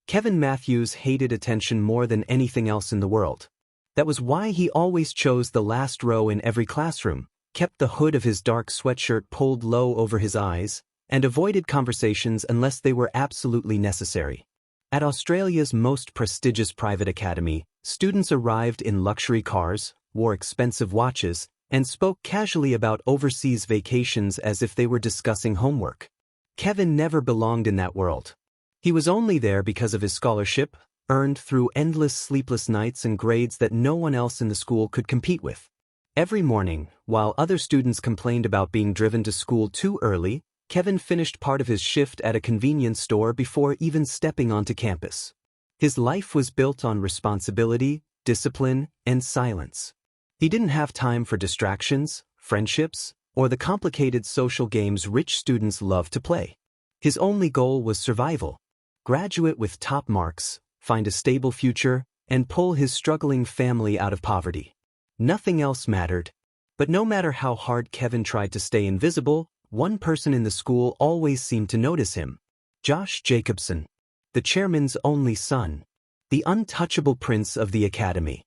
Kevin Matthews hated attention more than anything else in the world. That was why he always chose the last row in every classroom, kept the hood of his dark sweatshirt pulled low over his eyes, and avoided conversations unless they were absolutely necessary. At Australia's most prestigious private academy, students arrived in luxury cars, wore expensive watches, and spoke casually about overseas vacations as if they were discussing homework. Kevin never belonged in that world. He was only there because of his scholarship, earned through endless sleepless nights and grades that no one else in the school could compete with. Every morning, while other students complained about being driven to school too early, Kevin finished part of his shift at a convenience store before even stepping onto campus. His life was built on responsibility, discipline, and silence. He didn't have time for distractions, friendships, or the complicated social games rich students love to play. His only goal was survival. Graduate with top marks, find a stable future, and pull his struggling family out of poverty. Nothing else mattered. But no matter how hard Kevin tried to stay invisible, one person in the school always seemed to notice him. Josh Jacobson, the chairman's only son. The untouchable prince of the academy.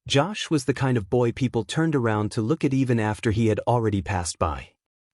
Josh was the kind of boy people turned around to look at even after he had already passed by.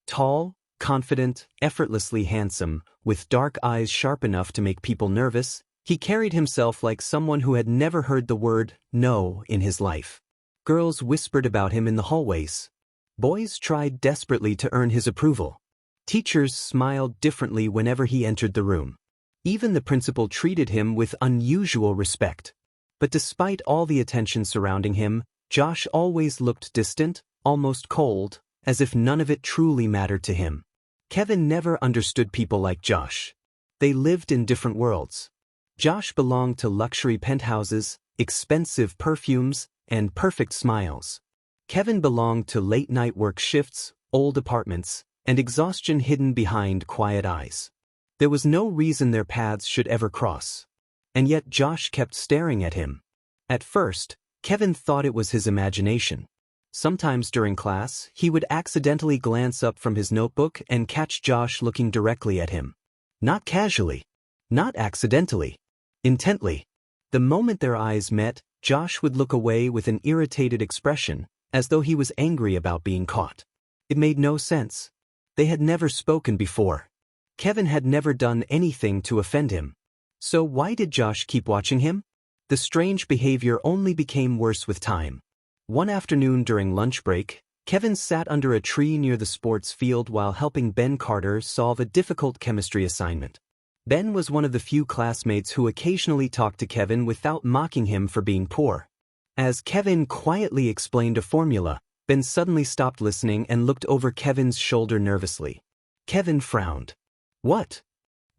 Tall, confident, effortlessly handsome, with dark eyes sharp enough to make people nervous, he carried himself like someone who had never heard the word no in his life. Girls whispered about him in the hallways. Boys tried desperately to earn his approval. Teachers smiled differently whenever he entered the room. Even the principal treated him with unusual respect. But despite all the attention surrounding him, Josh always looked distant, almost cold, as if none of it truly mattered to him. Kevin never understood people like Josh. They lived in different worlds. Josh belonged to luxury penthouses, expensive perfumes, and perfect smiles. Kevin belonged to late-night work shifts, old apartments, and exhaustion hidden behind quiet eyes. There was no reason their paths should ever cross. And yet Josh kept staring at him. At first, Kevin thought it was his imagination. Sometimes during class, he would accidentally glance up from his notebook and catch Josh looking directly at him. Not casually. Not accidentally. Intently. The moment their eyes met, Josh would look away with an irritated expression, as though he was angry about being caught. It made no sense. They had never spoken before. Kevin had never done anything to offend him. So why did Josh keep watching him? The strange behavior only became worse with time. One afternoon during lunch break, Kevin sat under a tree near the sports field while helping Ben Carter solve a difficult chemistry assignment. Ben was one of the few classmates who occasionally talked to Kevin without mocking him for being poor. As Kevin quietly explained a formula, Ben suddenly stopped listening and looked over Kevin's shoulder nervously. Kevin frowned. "What?"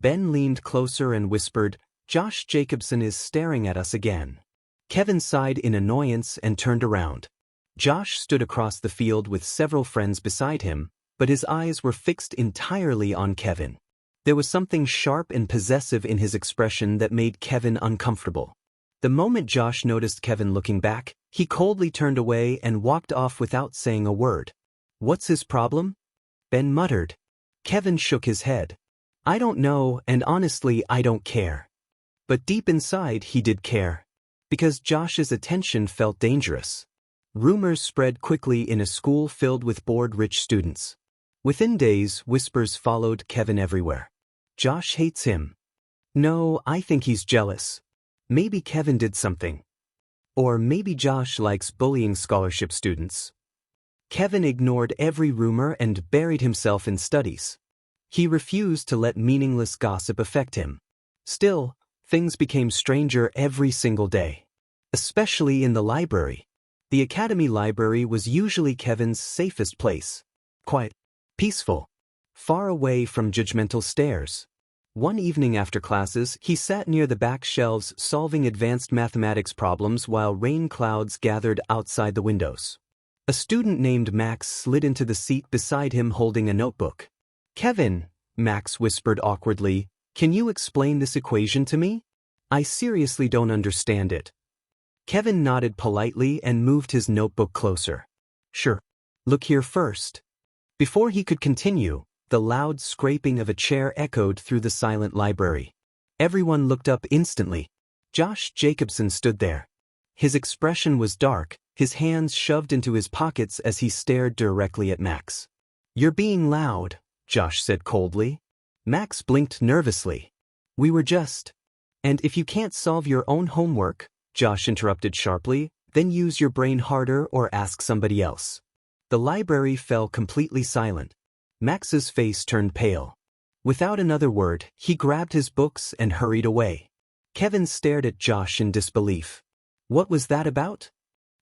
Ben leaned closer and whispered, "Josh Jacobson is staring at us again." Kevin sighed in annoyance and turned around. Josh stood across the field with several friends beside him, but his eyes were fixed entirely on Kevin. There was something sharp and possessive in his expression that made Kevin uncomfortable. The moment Josh noticed Kevin looking back, he coldly turned away and walked off without saying a word. "What's his problem?" Ben muttered. Kevin shook his head. "I don't know, and honestly I don't care." But deep inside he did care. Because Josh's attention felt dangerous. Rumors spread quickly in a school filled with bored rich students. Within days, whispers followed Kevin everywhere. "Josh hates him." "No, I think he's jealous." "Maybe Kevin did something." Or maybe Josh likes bullying scholarship students. Kevin ignored every rumor and buried himself in studies. He refused to let meaningless gossip affect him. Still, things became stranger every single day. Especially in the library. The academy library was usually Kevin's safest place. Quiet, peaceful, far away from judgmental stares. One evening after classes, he sat near the back shelves solving advanced mathematics problems while rain clouds gathered outside the windows. A student named Max slid into the seat beside him holding a notebook. "Kevin," Max whispered awkwardly, "can you explain this equation to me? I seriously don't understand it." Kevin nodded politely and moved his notebook closer. "Sure. Look here first." Before he could continue, the loud scraping of a chair echoed through the silent library. Everyone looked up instantly. Josh Jacobson stood there. His expression was dark, his hands shoved into his pockets as he stared directly at Max. "You're being loud," Josh said coldly. Max blinked nervously. "We were just—" "And if you can't solve your own homework," Josh interrupted sharply, "then use your brain harder or ask somebody else." The library fell completely silent. Max's face turned pale. Without another word, he grabbed his books and hurried away. Kevin stared at Josh in disbelief. What was that about?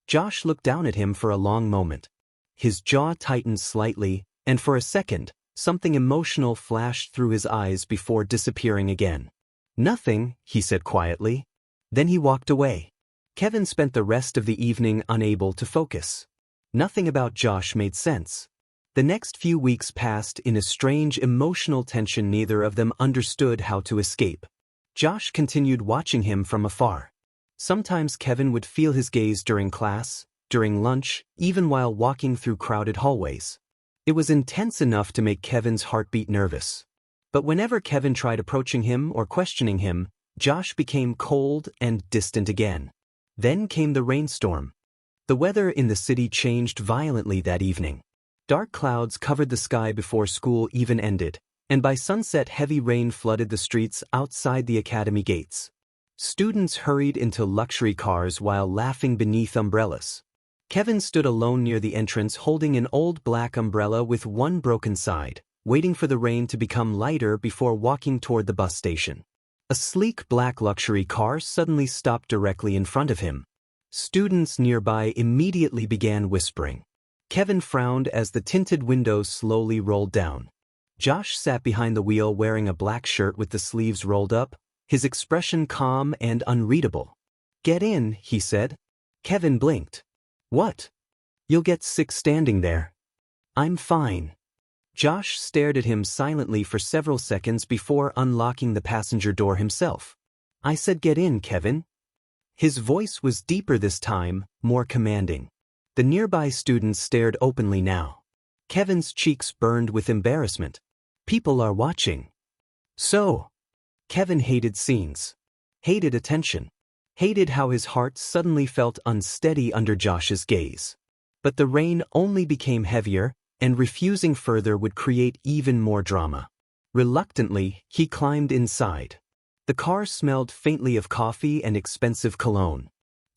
Josh looked down at him for a long moment. His jaw tightened slightly, and for a second, something emotional flashed through his eyes before disappearing again. "Nothing," he said quietly. Then he walked away. Kevin spent the rest of the evening unable to focus. Nothing about Josh made sense. The next few weeks passed in a strange emotional tension neither of them understood how to escape. Josh continued watching him from afar. Sometimes Kevin would feel his gaze during class, during lunch, even while walking through crowded hallways. It was intense enough to make Kevin's heartbeat nervous. But whenever Kevin tried approaching him or questioning him, Josh became cold and distant again. Then came the rainstorm. The weather in the city changed violently that evening. Dark clouds covered the sky before school even ended, and by sunset heavy rain flooded the streets outside the academy gates. Students hurried into luxury cars while laughing beneath umbrellas. Kevin stood alone near the entrance holding an old black umbrella with one broken side, waiting for the rain to become lighter before walking toward the bus station. A sleek black luxury car suddenly stopped directly in front of him. Students nearby immediately began whispering. Kevin frowned as the tinted windows slowly rolled down. Josh sat behind the wheel wearing a black shirt with the sleeves rolled up, his expression calm and unreadable. "Get in," he said. Kevin blinked. "What? You'll get sick standing there." "I'm fine." Josh stared at him silently for several seconds before unlocking the passenger door himself. "I said get in, Kevin." His voice was deeper this time, more commanding. The nearby students stared openly now. Kevin's cheeks burned with embarrassment. People are watching. So, Kevin hated scenes. Hated attention. Hated how his heart suddenly felt unsteady under Josh's gaze. But the rain only became heavier, and refusing further would create even more drama. Reluctantly, he climbed inside. The car smelled faintly of coffee and expensive cologne.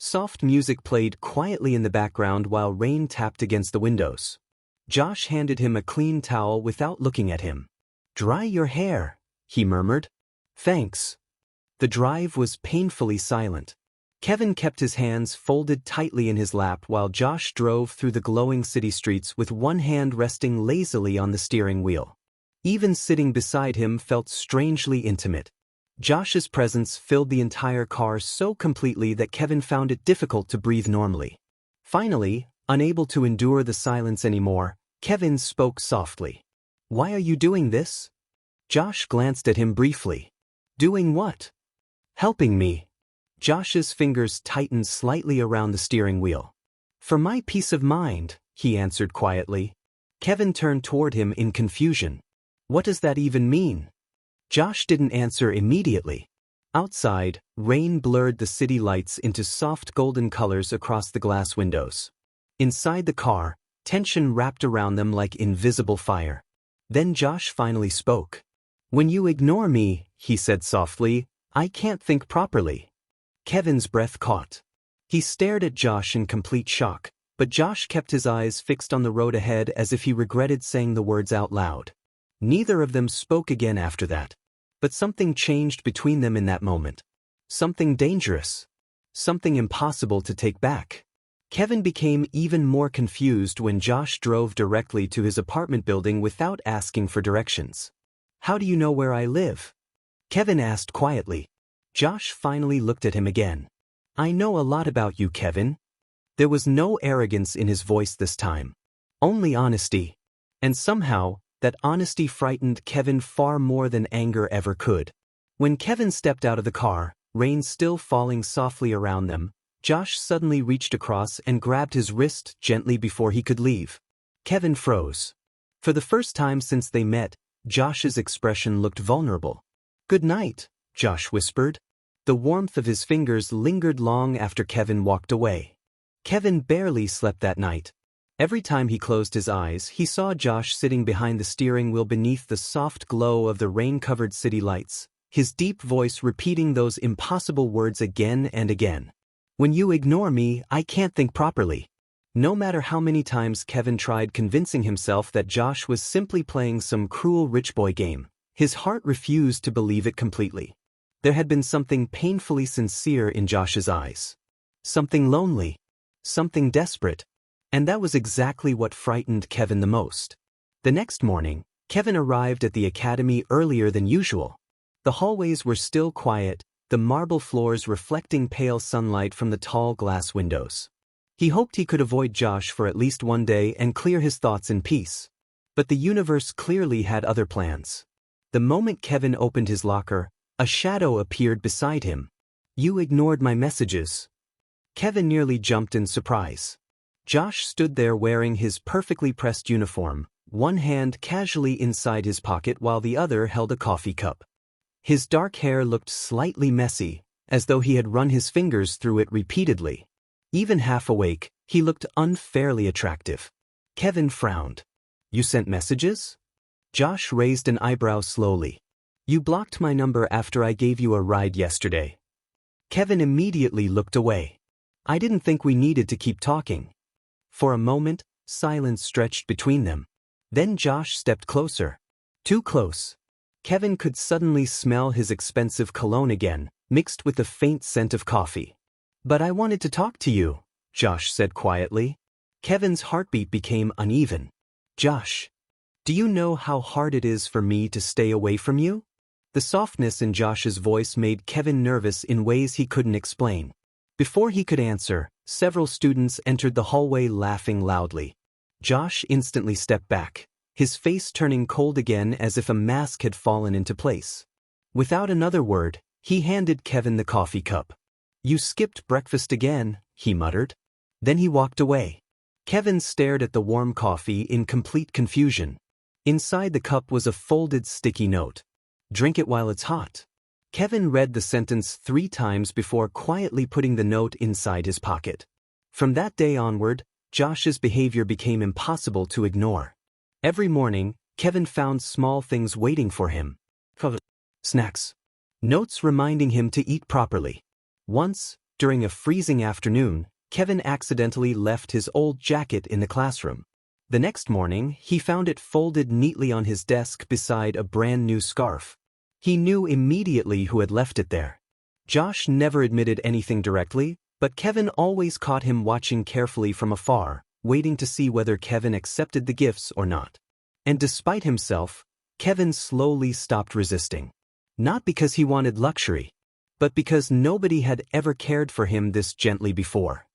Soft music played quietly in the background while rain tapped against the windows. Josh handed him a clean towel without looking at him. "Dry your hair," he murmured. "Thanks." The drive was painfully silent. Kevin kept his hands folded tightly in his lap while Josh drove through the glowing city streets with one hand resting lazily on the steering wheel. Even sitting beside him felt strangely intimate. Josh's presence filled the entire car so completely that Kevin found it difficult to breathe normally. Finally, unable to endure the silence anymore, Kevin spoke softly. "Why are you doing this?" Josh glanced at him briefly. "Doing what?" "Helping me." Josh's fingers tightened slightly around the steering wheel. "For my peace of mind," he answered quietly. Kevin turned toward him in confusion. "What does that even mean?" Josh didn't answer immediately. Outside, rain blurred the city lights into soft golden colors across the glass windows. Inside the car, tension wrapped around them like invisible fire. Then Josh finally spoke. "When you ignore me," he said softly, "I can't think properly." Kevin's breath caught. He stared at Josh in complete shock, but Josh kept his eyes fixed on the road ahead as if he regretted saying the words out loud. Neither of them spoke again after that. But something changed between them in that moment. Something dangerous. Something impossible to take back. Kevin became even more confused when Josh drove directly to his apartment building without asking for directions. "How do you know where I live?" Kevin asked quietly. Josh finally looked at him again. "I know a lot about you, Kevin." There was no arrogance in his voice this time. Only honesty. And somehow, that honesty frightened Kevin far more than anger ever could. When Kevin stepped out of the car, rain still falling softly around them, Josh suddenly reached across and grabbed his wrist gently before he could leave. Kevin froze. For the first time since they met, Josh's expression looked vulnerable. "Good night," Josh whispered. The warmth of his fingers lingered long after Kevin walked away. Kevin barely slept that night. Every time he closed his eyes, he saw Josh sitting behind the steering wheel beneath the soft glow of the rain-covered city lights, his deep voice repeating those impossible words again and again. When you ignore me, I can't think properly. No matter how many times Kevin tried convincing himself that Josh was simply playing some cruel rich boy game, his heart refused to believe it completely. There had been something painfully sincere in Josh's eyes. Something lonely. Something desperate. And that was exactly what frightened Kevin the most. The next morning, Kevin arrived at the academy earlier than usual. The hallways were still quiet, the marble floors reflecting pale sunlight from the tall glass windows. He hoped he could avoid Josh for at least one day and clear his thoughts in peace. But the universe clearly had other plans. The moment Kevin opened his locker, a shadow appeared beside him. You ignored my messages. Kevin nearly jumped in surprise. Josh stood there wearing his perfectly pressed uniform, one hand casually inside his pocket while the other held a coffee cup. His dark hair looked slightly messy, as though he had run his fingers through it repeatedly. Even half awake, he looked unfairly attractive. Kevin frowned. You sent messages? Josh raised an eyebrow slowly. You blocked my number after I gave you a ride yesterday. Kevin immediately looked away. I didn't think we needed to keep talking. For a moment, silence stretched between them. Then Josh stepped closer. Too close. Kevin could suddenly smell his expensive cologne again, mixed with the faint scent of coffee. But I wanted to talk to you, Josh said quietly. Kevin's heartbeat became uneven. Josh, do you know how hard it is for me to stay away from you? The softness in Josh's voice made Kevin nervous in ways he couldn't explain. Before he could answer, several students entered the hallway laughing loudly. Josh instantly stepped back, his face turning cold again as if a mask had fallen into place. Without another word, he handed Kevin the coffee cup. You skipped breakfast again, he muttered. Then he walked away. Kevin stared at the warm coffee in complete confusion. Inside the cup was a folded sticky note. Drink it while it's hot. Kevin read the sentence 3 times before quietly putting the note inside his pocket. From that day onward, Josh's behavior became impossible to ignore. Every morning, Kevin found small things waiting for him. Snacks. Notes reminding him to eat properly. Once, during a freezing afternoon, Kevin accidentally left his old jacket in the classroom. The next morning, he found it folded neatly on his desk beside a brand new scarf. He knew immediately who had left it there. Josh never admitted anything directly, but Kevin always caught him watching carefully from afar, waiting to see whether Kevin accepted the gifts or not. And despite himself, Kevin slowly stopped resisting. Not because he wanted luxury, but because nobody had ever cared for him this gently before.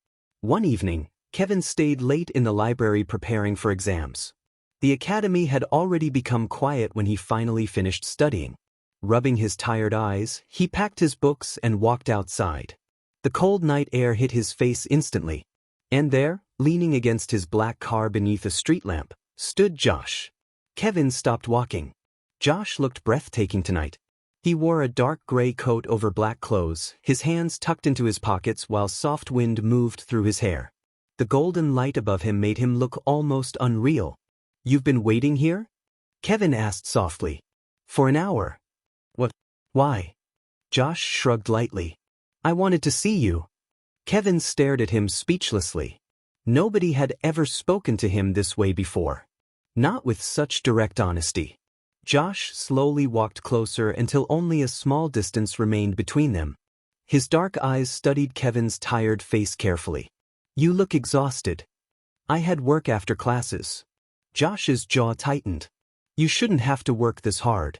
One evening, Kevin stayed late in the library preparing for exams. The academy had already become quiet when he finally finished studying. Rubbing his tired eyes, he packed his books and walked outside. The cold night air hit his face instantly. And there, leaning against his black car beneath a street lamp, stood Josh. Kevin stopped walking. Josh looked breathtaking tonight. He wore a dark gray coat over black clothes, his hands tucked into his pockets while soft wind moved through his hair. The golden light above him made him look almost unreal. You've been waiting here? Kevin asked softly. For an hour. What? Why? Josh shrugged lightly. I wanted to see you. Kevin stared at him speechlessly. Nobody had ever spoken to him this way before. Not with such direct honesty. Josh slowly walked closer until only a small distance remained between them. His dark eyes studied Kevin's tired face carefully. You look exhausted. I had work after classes. Josh's jaw tightened. You shouldn't have to work this hard.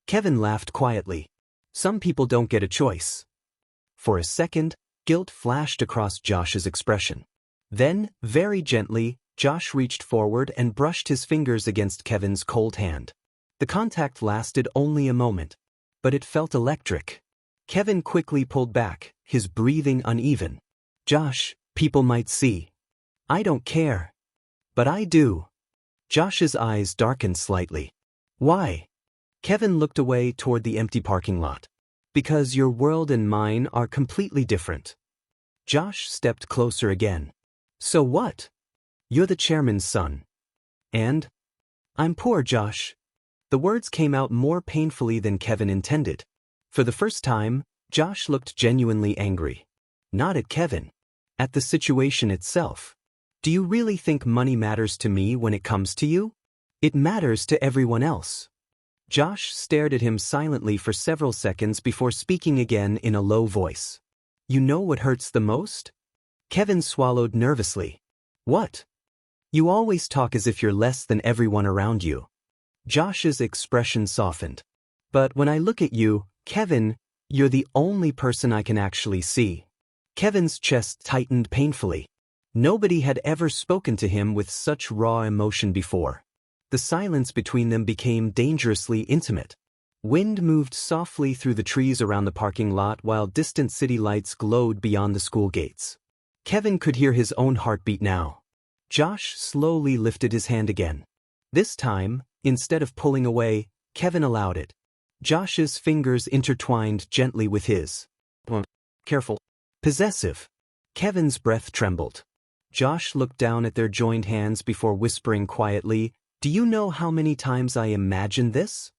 Kevin laughed quietly. Some people don't get a choice. For a second, guilt flashed across Josh's expression. Then, very gently, Josh reached forward and brushed his fingers against Kevin's cold hand. The contact lasted only a moment, but it felt electric. Kevin quickly pulled back, his breathing uneven. Josh, people might see. I don't care. But I do. Josh's eyes darkened slightly. Why? Kevin looked away toward the empty parking lot. Because your world and mine are completely different. Josh stepped closer again. So what? You're the chairman's son. And? I'm poor, Josh. The words came out more painfully than Kevin intended. For the first time, Josh looked genuinely angry. Not at Kevin. At the situation itself. Do you really think money matters to me when it comes to you? It matters to everyone else. Josh stared at him silently for several seconds before speaking again in a low voice. You know what hurts the most? Kevin swallowed nervously. What? You always talk as if you're less than everyone around you. Josh's expression softened. But when I look at you, Kevin, you're the only person I can actually see. Kevin's chest tightened painfully. Nobody had ever spoken to him with such raw emotion before. The silence between them became dangerously intimate. Wind moved softly through the trees around the parking lot while distant city lights glowed beyond the school gates. Kevin could hear his own heartbeat now. Josh slowly lifted his hand again. This time, instead of pulling away, Kevin allowed it. Josh's fingers intertwined gently with his. Careful. Possessive. Kevin's breath trembled. Josh looked down at their joined hands before whispering quietly, Do you know how many times I imagined this?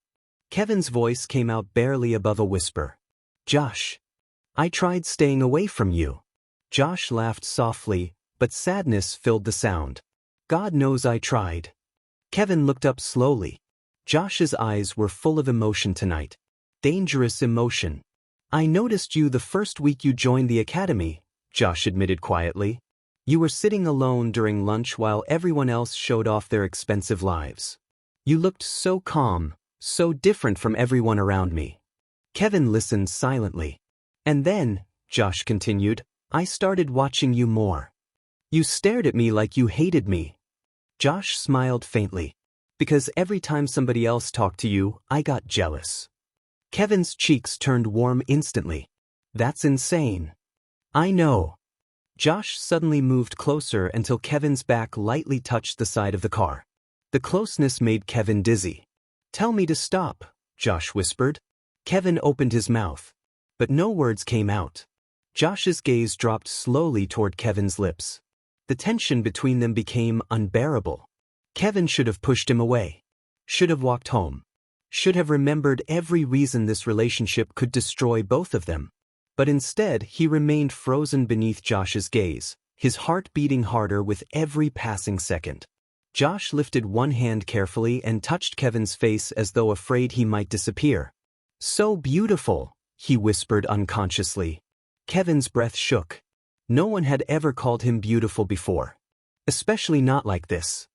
Kevin's voice came out barely above a whisper. Josh. I tried staying away from you. Josh laughed softly, but sadness filled the sound. God knows I tried. Kevin looked up slowly. Josh's eyes were full of emotion tonight. Dangerous emotion. I noticed you the first week you joined the academy, Josh admitted quietly. You were sitting alone during lunch while everyone else showed off their expensive lives. You looked so calm, so different from everyone around me. Kevin listened silently. And then, Josh continued, I started watching you more. You stared at me like you hated me. Josh smiled faintly. Because every time somebody else talked to you, I got jealous. Kevin's cheeks turned warm instantly. That's insane. I know. Josh suddenly moved closer until Kevin's back lightly touched the side of the car. The closeness made Kevin dizzy. Tell me to stop, Josh whispered. Kevin opened his mouth. But no words came out. Josh's gaze dropped slowly toward Kevin's lips. The tension between them became unbearable. Kevin should have pushed him away. Should have walked home. Should have remembered every reason this relationship could destroy both of them. But instead, he remained frozen beneath Josh's gaze, his heart beating harder with every passing second. Josh lifted one hand carefully and touched Kevin's face as though afraid he might disappear. So beautiful, he whispered unconsciously. Kevin's breath shook. No one had ever called him beautiful before. Especially not like this.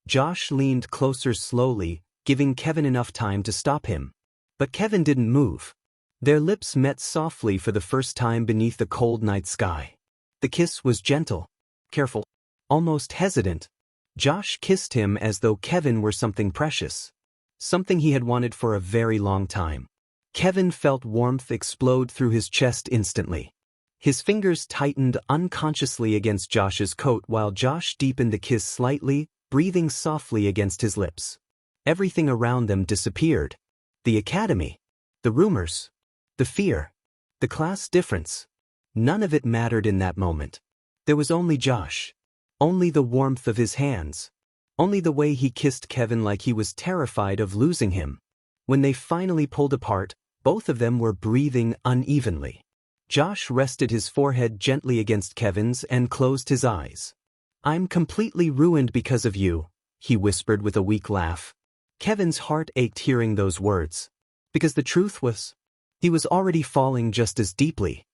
Josh leaned closer slowly, giving Kevin enough time to stop him. But Kevin didn't move. Their lips met softly for the first time beneath the cold night sky. The kiss was gentle, careful, almost hesitant. Josh kissed him as though Kevin were something precious. Something he had wanted for a very long time. Kevin felt warmth explode through his chest instantly. His fingers tightened unconsciously against Josh's coat while Josh deepened the kiss slightly, breathing softly against his lips. Everything around them disappeared. The academy. The rumors. The fear. The class difference. None of it mattered in that moment. There was only Josh. Only the warmth of his hands. Only the way he kissed Kevin like he was terrified of losing him. When they finally pulled apart, both of them were breathing unevenly. Josh rested his forehead gently against Kevin's and closed his eyes. I'm completely ruined because of you, he whispered with a weak laugh. Kevin's heart ached hearing those words. Because the truth was, he was already falling just as deeply.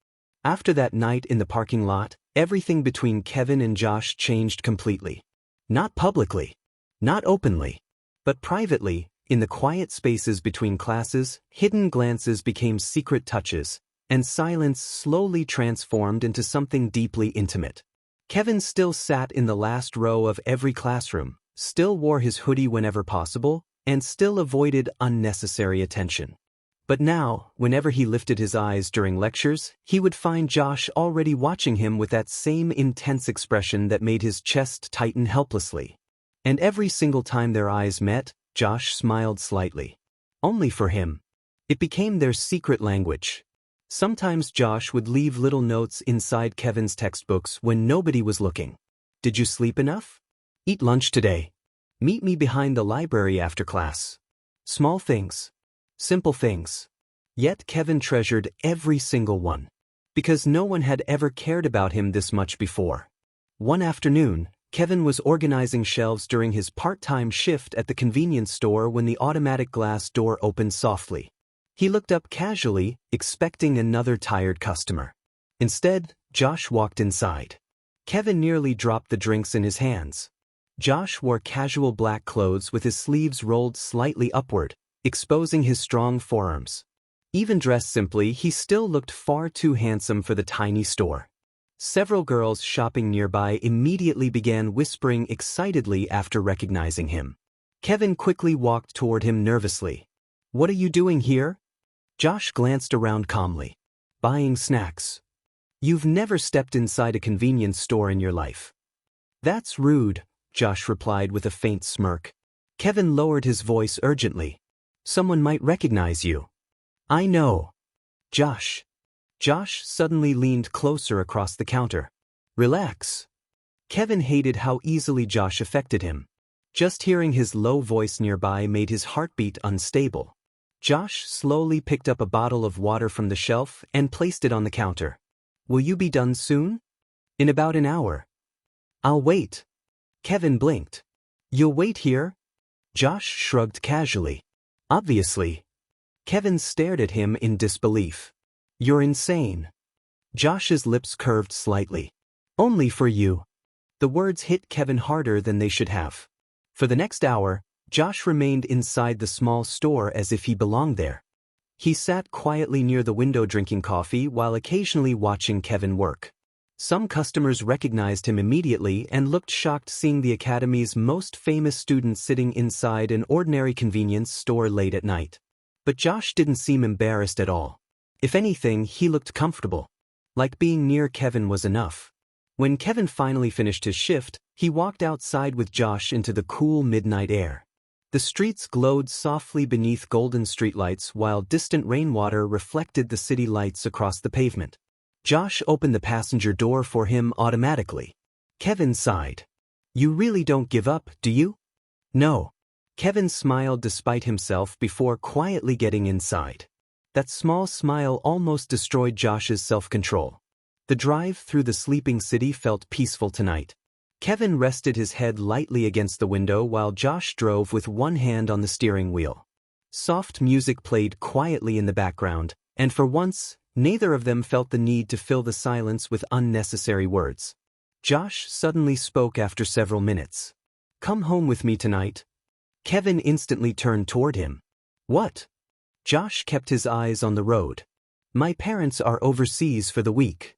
After that night in the parking lot, everything between Kevin and Josh changed completely. Not publicly. Not openly. But privately, in the quiet spaces between classes, hidden glances became secret touches, and silence slowly transformed into something deeply intimate. Kevin still sat in the last row of every classroom, still wore his hoodie whenever possible, and still avoided unnecessary attention. But now, whenever he lifted his eyes during lectures, he would find Josh already watching him with that same intense expression that made his chest tighten helplessly. And every single time their eyes met, Josh smiled slightly. Only for him. It became their secret language. Sometimes Josh would leave little notes inside Kevin's textbooks when nobody was looking. Did you sleep enough? Eat lunch today. Meet me behind the library after class. Small things. Simple things. Yet Kevin treasured every single one. Because no one had ever cared about him this much before. One afternoon, Kevin was organizing shelves during his part-time shift at the convenience store when the automatic glass door opened softly. He looked up casually, expecting another tired customer. Instead, Josh walked inside. Kevin nearly dropped the drinks in his hands. Josh wore casual black clothes with his sleeves rolled slightly upward, exposing his strong forearms. Even dressed simply, he still looked far too handsome for the tiny store. Several girls shopping nearby immediately began whispering excitedly after recognizing him. Kevin quickly walked toward him nervously. "What are you doing here?" Josh glanced around calmly. "Buying snacks." "You've never stepped inside a convenience store in your life." "That's rude," Josh replied with a faint smirk. Kevin lowered his voice urgently. "Someone might recognize you." "I know." "Josh." Josh suddenly leaned closer across the counter. "Relax." Kevin hated how easily Josh affected him. Just hearing his low voice nearby made his heartbeat unstable. Josh slowly picked up a bottle of water from the shelf and placed it on the counter. "Will you be done soon?" "In about an hour." "I'll wait." Kevin blinked. "You'll wait here?" Josh shrugged casually. "Obviously." Kevin stared at him in disbelief. "You're insane." Josh's lips curved slightly. "Only for you." The words hit Kevin harder than they should have. For the next hour, Josh remained inside the small store as if he belonged there. He sat quietly near the window drinking coffee while occasionally watching Kevin work. Some customers recognized him immediately and looked shocked seeing the academy's most famous student sitting inside an ordinary convenience store late at night. But Josh didn't seem embarrassed at all. If anything, he looked comfortable. Like being near Kevin was enough. When Kevin finally finished his shift, he walked outside with Josh into the cool midnight air. The streets glowed softly beneath golden streetlights while distant rainwater reflected the city lights across the pavement. Josh opened the passenger door for him automatically. Kevin sighed. "You really don't give up, do you?" "No." Kevin smiled despite himself before quietly getting inside. That small smile almost destroyed Josh's self-control. The drive through the sleeping city felt peaceful tonight. Kevin rested his head lightly against the window while Josh drove with one hand on the steering wheel. Soft music played quietly in the background, and for once, neither of them felt the need to fill the silence with unnecessary words. Josh suddenly spoke after several minutes. "Come home with me tonight." Kevin instantly turned toward him. "What?" Josh kept his eyes on the road. "My parents are overseas for the week."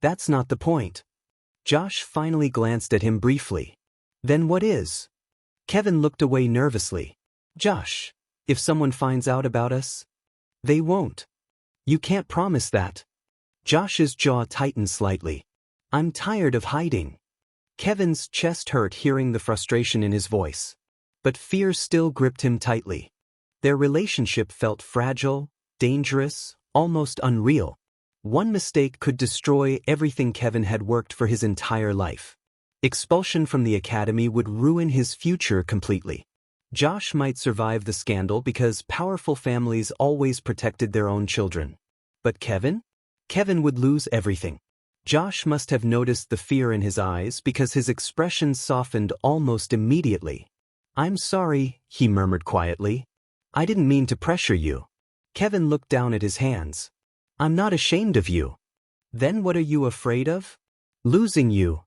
"That's not the point." Josh finally glanced at him briefly. "Then what is?" Kevin looked away nervously. "Josh, if someone finds out about us?" "They won't." "You can't promise that." Josh's jaw tightened slightly. "I'm tired of hiding." Kevin's chest hurt hearing the frustration in his voice. But fear still gripped him tightly. Their relationship felt fragile, dangerous, almost unreal. One mistake could destroy everything Kevin had worked for his entire life. Expulsion from the academy would ruin his future completely. Josh might survive the scandal because powerful families always protected their own children. But Kevin? Kevin would lose everything. Josh must have noticed the fear in his eyes because his expression softened almost immediately. "I'm sorry," he murmured quietly. "I didn't mean to pressure you." Kevin looked down at his hands. "I'm not ashamed of you." "Then what are you afraid of?" "Losing you."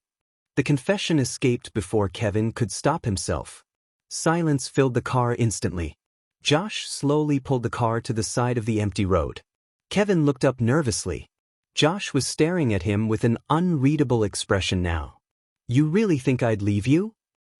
The confession escaped before Kevin could stop himself. Silence filled the car instantly. Josh slowly pulled the car to the side of the empty road. Kevin looked up nervously. Josh was staring at him with an unreadable expression now. "You really think I'd leave you?"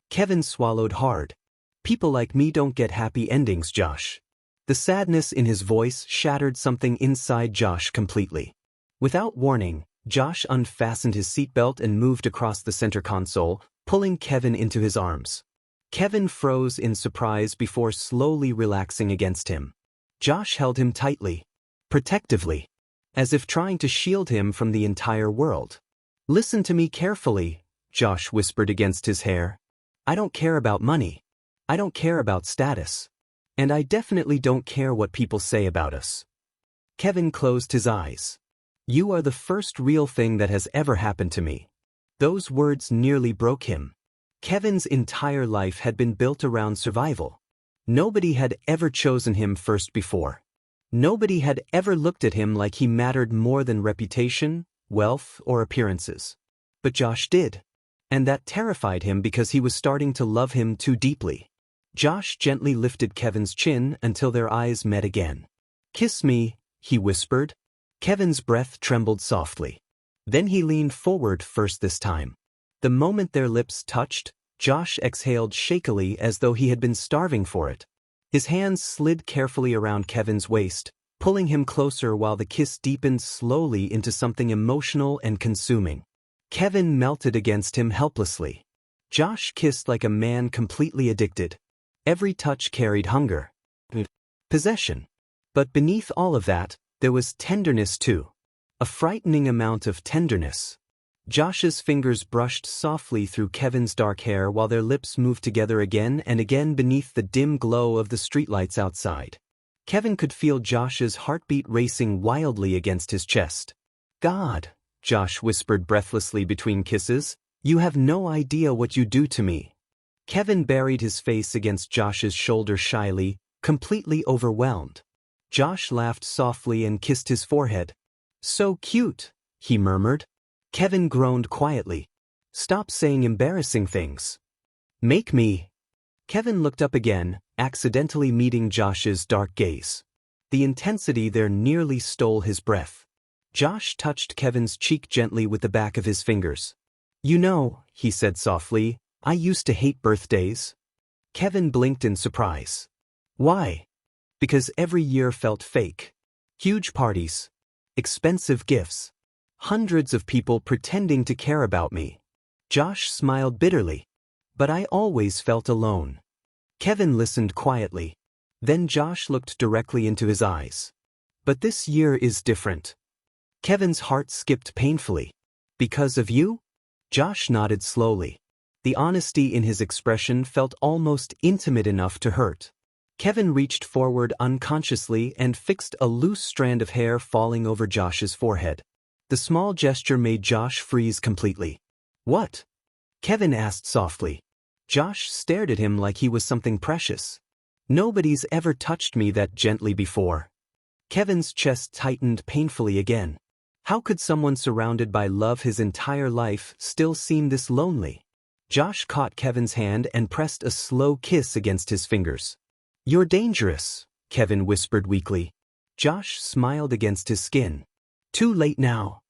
Kevin swallowed hard. "People like me don't get happy endings, Josh." The sadness in his voice shattered something inside Josh completely. Without warning, Josh unfastened his seatbelt and moved across the center console, pulling Kevin into his arms. Kevin froze in surprise before slowly relaxing against him. Josh held him tightly, protectively. as if trying to shield him from the entire world. "Listen to me carefully," Josh whispered against his hair. "I don't care about money. I don't care about status. And I definitely don't care what people say about us." Kevin closed his eyes. "You are the first real thing that has ever happened to me." Those words nearly broke him. Kevin's entire life had been built around survival. Nobody had ever chosen him first before. Nobody had ever looked at him like he mattered more than reputation, wealth, or appearances. But Josh did. And that terrified him because he was starting to love him too deeply. Josh gently lifted Kevin's chin until their eyes met again. "Kiss me," he whispered. Kevin's breath trembled softly. Then he leaned forward first this time. The moment their lips touched, Josh exhaled shakily as though he had been starving for it. His hands slid carefully around Kevin's waist, pulling him closer while the kiss deepened slowly into something emotional and consuming. Kevin melted against him helplessly. Josh kissed like a man completely addicted. Every touch carried hunger. Possession. But beneath all of that, there was tenderness too. A frightening amount of tenderness. Josh's fingers brushed softly through Kevin's dark hair while their lips moved together again and again beneath the dim glow of the streetlights outside. Kevin could feel Josh's heartbeat racing wildly against his chest. "God," Josh whispered breathlessly between kisses, "you have no idea what you do to me." Kevin buried his face against Josh's shoulder shyly, completely overwhelmed. Josh laughed softly and kissed his forehead. "So cute," he murmured. Kevin groaned quietly. "Stop saying embarrassing things." "Make me." Kevin looked up again, accidentally meeting Josh's dark gaze. The intensity there nearly stole his breath. Josh touched Kevin's cheek gently with the back of his fingers. "You know," he said softly, "I used to hate birthdays." Kevin blinked in surprise. "Why?" "Because every year felt fake. Huge parties. Expensive gifts. Hundreds of people pretending to care about me." Josh smiled bitterly. "But I always felt alone." Kevin listened quietly. Then Josh looked directly into his eyes. "But this year is different." Kevin's heart skipped painfully. "Because of you?" Josh nodded slowly. The honesty in his expression felt almost intimate enough to hurt. Kevin reached forward unconsciously and fixed a loose strand of hair falling over Josh's forehead. The small gesture made Josh freeze completely. "What?" Kevin asked softly. Josh stared at him like he was something precious. "Nobody's ever touched me that gently before." Kevin's chest tightened painfully again. How could someone surrounded by love his entire life still seem this lonely? Josh caught Kevin's hand and pressed a slow kiss against his fingers. "You're dangerous," Kevin whispered weakly. Josh smiled against his skin. "Too late now."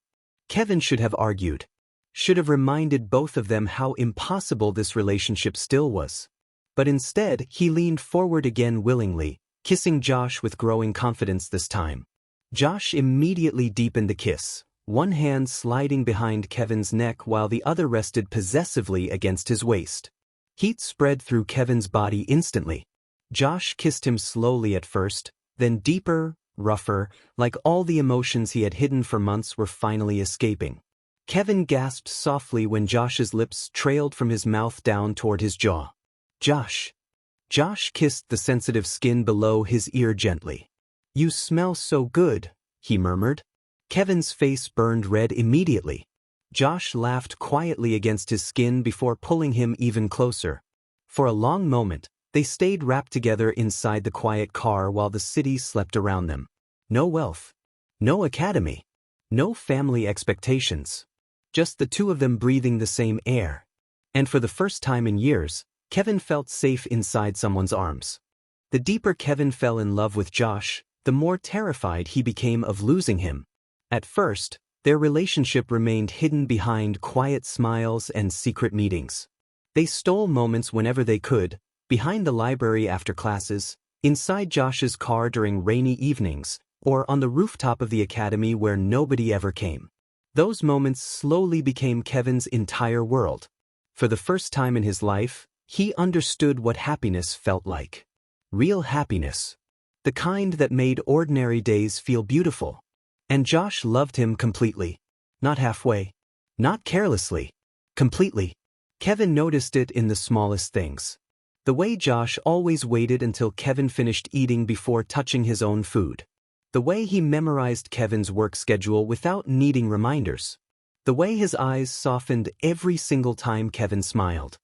Kevin should have argued. Should have reminded both of them how impossible this relationship still was. But instead, he leaned forward again willingly, kissing Josh with growing confidence this time. Josh immediately deepened the kiss, one hand sliding behind Kevin's neck while the other rested possessively against his waist. Heat spread through Kevin's body instantly. Josh kissed him slowly at first, then deeper, rougher, like all the emotions he had hidden for months were finally escaping. Kevin gasped softly when Josh's lips trailed from his mouth down toward his jaw. "Josh." Josh kissed the sensitive skin below his ear gently. "You smell so good," he murmured. Kevin's face burned red immediately. Josh laughed quietly against his skin before pulling him even closer. For a long moment, they stayed wrapped together inside the quiet car while the city slept around them. No wealth. No academy. No family expectations. Just the two of them breathing the same air. And for the first time in years, Kevin felt safe inside someone's arms. The deeper Kevin fell in love with Josh, the more terrified he became of losing him. At first, their relationship remained hidden behind quiet smiles and secret meetings. They stole moments whenever they could, behind the library after classes, inside Josh's car during rainy evenings, or on the rooftop of the academy where nobody ever came. Those moments slowly became Kevin's entire world. For the first time in his life, he understood what happiness felt like. Real happiness. The kind that made ordinary days feel beautiful. And Josh loved him completely. Not halfway. Not carelessly. Completely. Kevin noticed it in the smallest things. The way Josh always waited until Kevin finished eating before touching his own food. The way he memorized Kevin's work schedule without needing reminders. The way his eyes softened every single time Kevin smiled.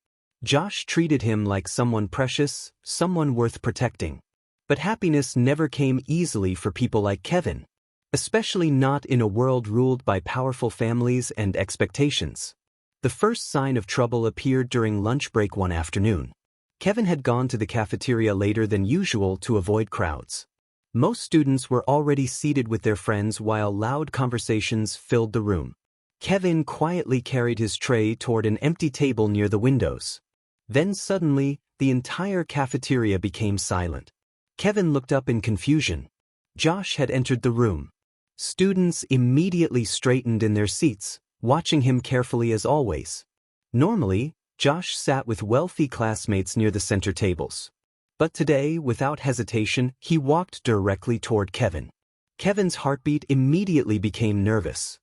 Josh treated him like someone precious, someone worth protecting. But happiness never came easily for people like Kevin. Especially not in a world ruled by powerful families and expectations. The first sign of trouble appeared during lunch break one afternoon. Kevin had gone to the cafeteria later than usual to avoid crowds. Most students were already seated with their friends while loud conversations filled the room. Kevin quietly carried his tray toward an empty table near the windows. Then suddenly, the entire cafeteria became silent. Kevin looked up in confusion. Josh had entered the room. Students immediately straightened in their seats, watching him carefully as always. Normally, Josh sat with wealthy classmates near the center tables. But today, without hesitation, he walked directly toward Kevin. Kevin's heartbeat immediately became nervous.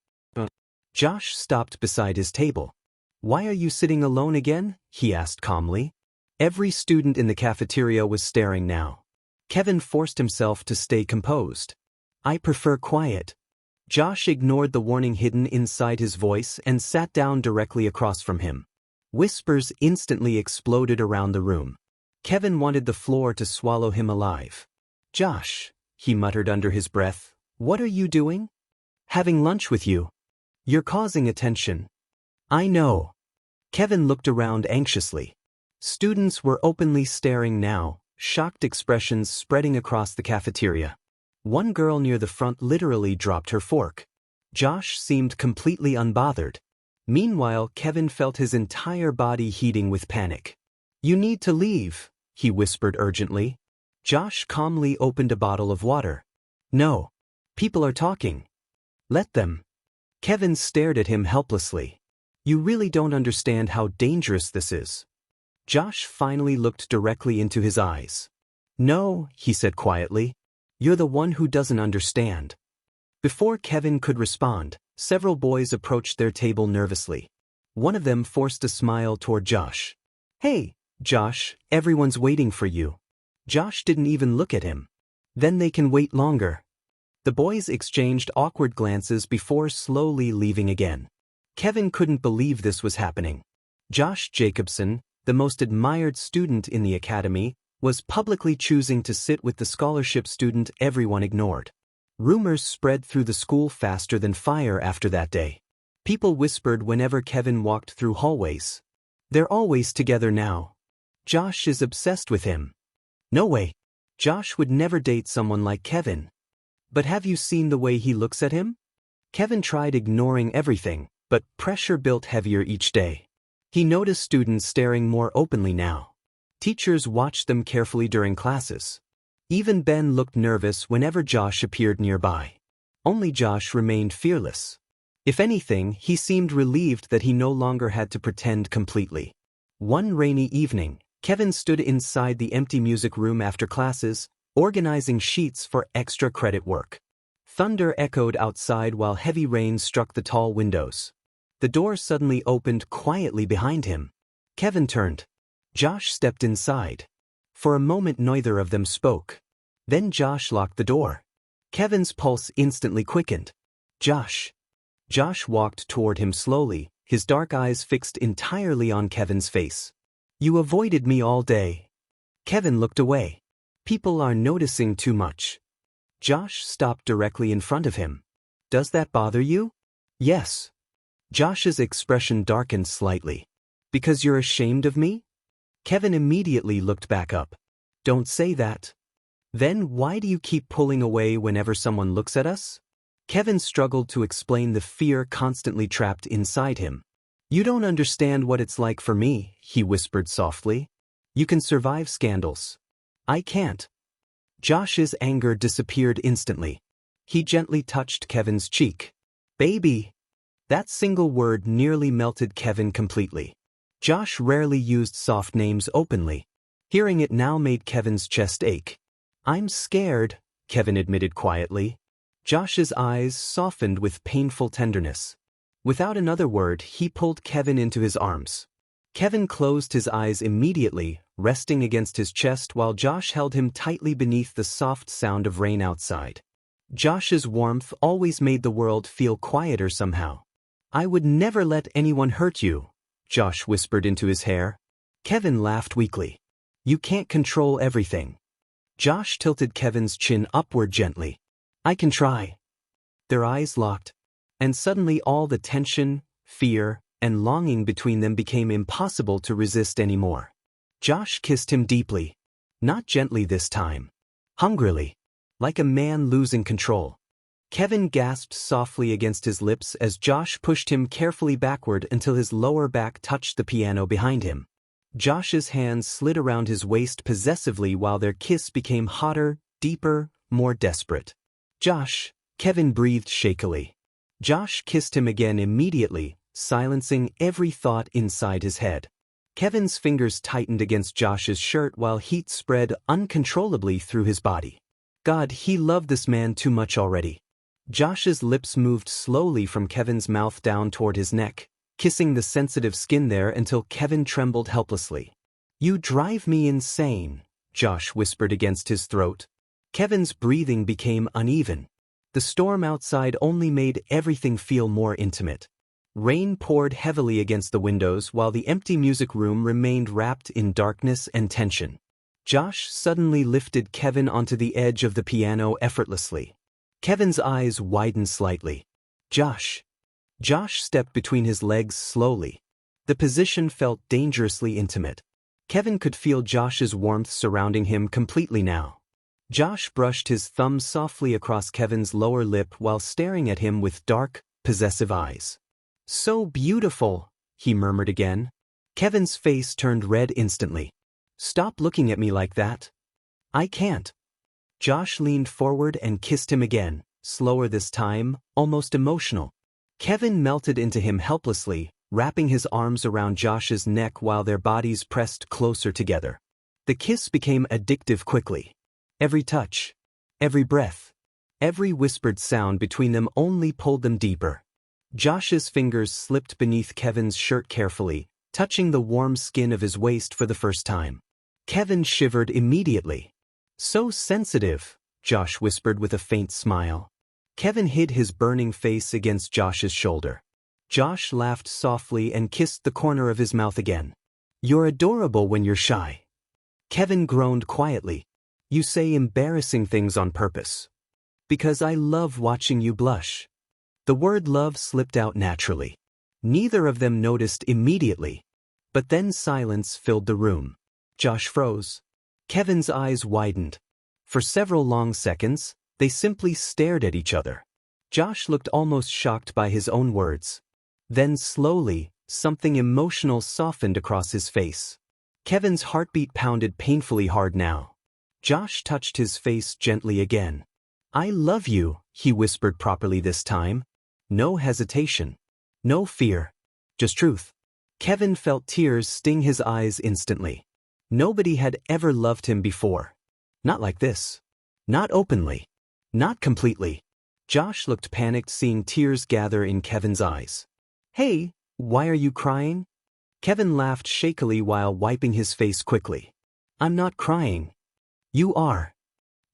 Josh stopped beside his table. "Why are you sitting alone again?" he asked calmly. Every student in the cafeteria was staring now. Kevin forced himself to stay composed. "I prefer quiet." Josh ignored the warning hidden inside his voice and sat down directly across from him. Whispers instantly exploded around the room. Kevin wanted the floor to swallow him alive. "Josh," he muttered under his breath, "what are you doing?" "Having lunch with you. You're causing attention." "I know." Kevin looked around anxiously. Students were openly staring now, shocked expressions spreading across the cafeteria. One girl near the front literally dropped her fork. Josh seemed completely unbothered. Meanwhile, Kevin felt his entire body heating with panic. "You need to leave," he whispered urgently. Josh calmly opened a bottle of water. "No. People are talking. Let them." Kevin stared at him helplessly. "You really don't understand how dangerous this is." Josh finally looked directly into his eyes. "No," he said quietly. "You're the one who doesn't understand." Before Kevin could respond, several boys approached their table nervously. One of them forced a smile toward Josh. "Hey, Josh, everyone's waiting for you." Josh didn't even look at him. "Then they can wait longer." The boys exchanged awkward glances before slowly leaving again. Kevin couldn't believe this was happening. Josh Jacobson, the most admired student in the academy, was publicly choosing to sit with the scholarship student everyone ignored. Rumors spread through the school faster than fire after that day. People whispered whenever Kevin walked through hallways. "They're always together now. Josh is obsessed with him. No way. Josh would never date someone like Kevin." "But have you seen the way he looks at him?" Kevin tried ignoring everything, but pressure built heavier each day. He noticed students staring more openly now. Teachers watched them carefully during classes. Even Ben looked nervous whenever Josh appeared nearby. Only Josh remained fearless. If anything, he seemed relieved that he no longer had to pretend completely. One rainy evening, Kevin stood inside the empty music room after classes, organizing sheets for extra credit work. Thunder echoed outside while heavy rain struck the tall windows. The door suddenly opened quietly behind him. Kevin turned. Josh stepped inside. For a moment neither of them spoke. Then Josh locked the door. Kevin's pulse instantly quickened. "Josh." Josh walked toward him slowly, his dark eyes fixed entirely on Kevin's face. "You avoided me all day." Kevin looked away. "People are noticing too much." Josh stopped directly in front of him. "Does that bother you?" "Yes." Josh's expression darkened slightly. "Because you're ashamed of me?" Kevin immediately looked back up. "Don't say that." "Then why do you keep pulling away whenever someone looks at us?" Kevin struggled to explain the fear constantly trapped inside him. "You don't understand what it's like for me," he whispered softly. "You can survive scandals. I can't." Josh's anger disappeared instantly. He gently touched Kevin's cheek. "Baby." That single word nearly melted Kevin completely. Josh rarely used soft names openly. Hearing it now made Kevin's chest ache. "I'm scared," Kevin admitted quietly. Josh's eyes softened with painful tenderness. Without another word, he pulled Kevin into his arms. Kevin closed his eyes immediately, resting against his chest while Josh held him tightly beneath the soft sound of rain outside. Josh's warmth always made the world feel quieter somehow. "I would never let anyone hurt you," Josh whispered into his hair. Kevin laughed weakly. "You can't control everything." Josh tilted Kevin's chin upward gently. "I can try." Their eyes locked, and suddenly all the tension, fear, and longing between them became impossible to resist anymore. Josh kissed him deeply. Not gently this time. Hungrily. Like a man losing control. Kevin gasped softly against his lips as Josh pushed him carefully backward until his lower back touched the piano behind him. Josh's hands slid around his waist possessively while their kiss became hotter, deeper, more desperate. "Josh," Kevin breathed shakily. Josh kissed him again immediately, silencing every thought inside his head. Kevin's fingers tightened against Josh's shirt while heat spread uncontrollably through his body. God, he loved this man too much already. Josh's lips moved slowly from Kevin's mouth down toward his neck, kissing the sensitive skin there until Kevin trembled helplessly. "You drive me insane," Josh whispered against his throat. Kevin's breathing became uneven. The storm outside only made everything feel more intimate. Rain poured heavily against the windows while the empty music room remained wrapped in darkness and tension. Josh suddenly lifted Kevin onto the edge of the piano effortlessly. Kevin's eyes widened slightly. "Josh." Josh stepped between his legs slowly. The position felt dangerously intimate. Kevin could feel Josh's warmth surrounding him completely now. Josh brushed his thumb softly across Kevin's lower lip while staring at him with dark, possessive eyes. "So beautiful," he murmured again. Kevin's face turned red instantly. "Stop looking at me like that." "I can't." Josh leaned forward and kissed him again, slower this time, almost emotional. Kevin melted into him helplessly, wrapping his arms around Josh's neck while their bodies pressed closer together. The kiss became addictive quickly. Every touch, every breath, every whispered sound between them only pulled them deeper. Josh's fingers slipped beneath Kevin's shirt carefully, touching the warm skin of his waist for the first time. Kevin shivered immediately. "So sensitive," Josh whispered with a faint smile. Kevin hid his burning face against Josh's shoulder. Josh laughed softly and kissed the corner of his mouth again. "You're adorable when you're shy." Kevin groaned quietly. "You say embarrassing things on purpose." "Because I love watching you blush." The word love slipped out naturally. Neither of them noticed immediately. But then silence filled the room. Josh froze. Kevin's eyes widened. For several long seconds, they simply stared at each other. Josh looked almost shocked by his own words. Then slowly, something emotional softened across his face. Kevin's heartbeat pounded painfully hard now. Josh touched his face gently again. "I love you," he whispered properly this time. No hesitation. No fear. Just truth. Kevin felt tears sting his eyes instantly. Nobody had ever loved him before. Not like this. Not openly. Not completely. Josh looked panicked seeing tears gather in Kevin's eyes. "Hey, why are you crying?" Kevin laughed shakily while wiping his face quickly. "I'm not crying." "You are.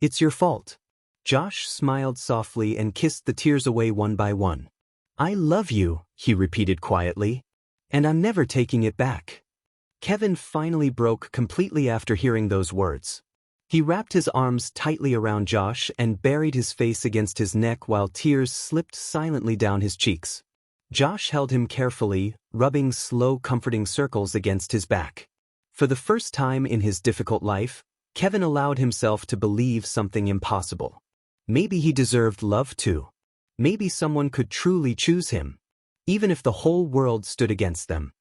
It's your fault." Josh smiled softly and kissed the tears away one by one. "I love you," he repeated quietly. "And I'm never taking it back." Kevin finally broke completely after hearing those words. He wrapped his arms tightly around Josh and buried his face against his neck while tears slipped silently down his cheeks. Josh held him carefully, rubbing slow, comforting circles against his back. For the first time in his difficult life, Kevin allowed himself to believe something impossible. Maybe he deserved love too. Maybe someone could truly choose him, even if the whole world stood against them.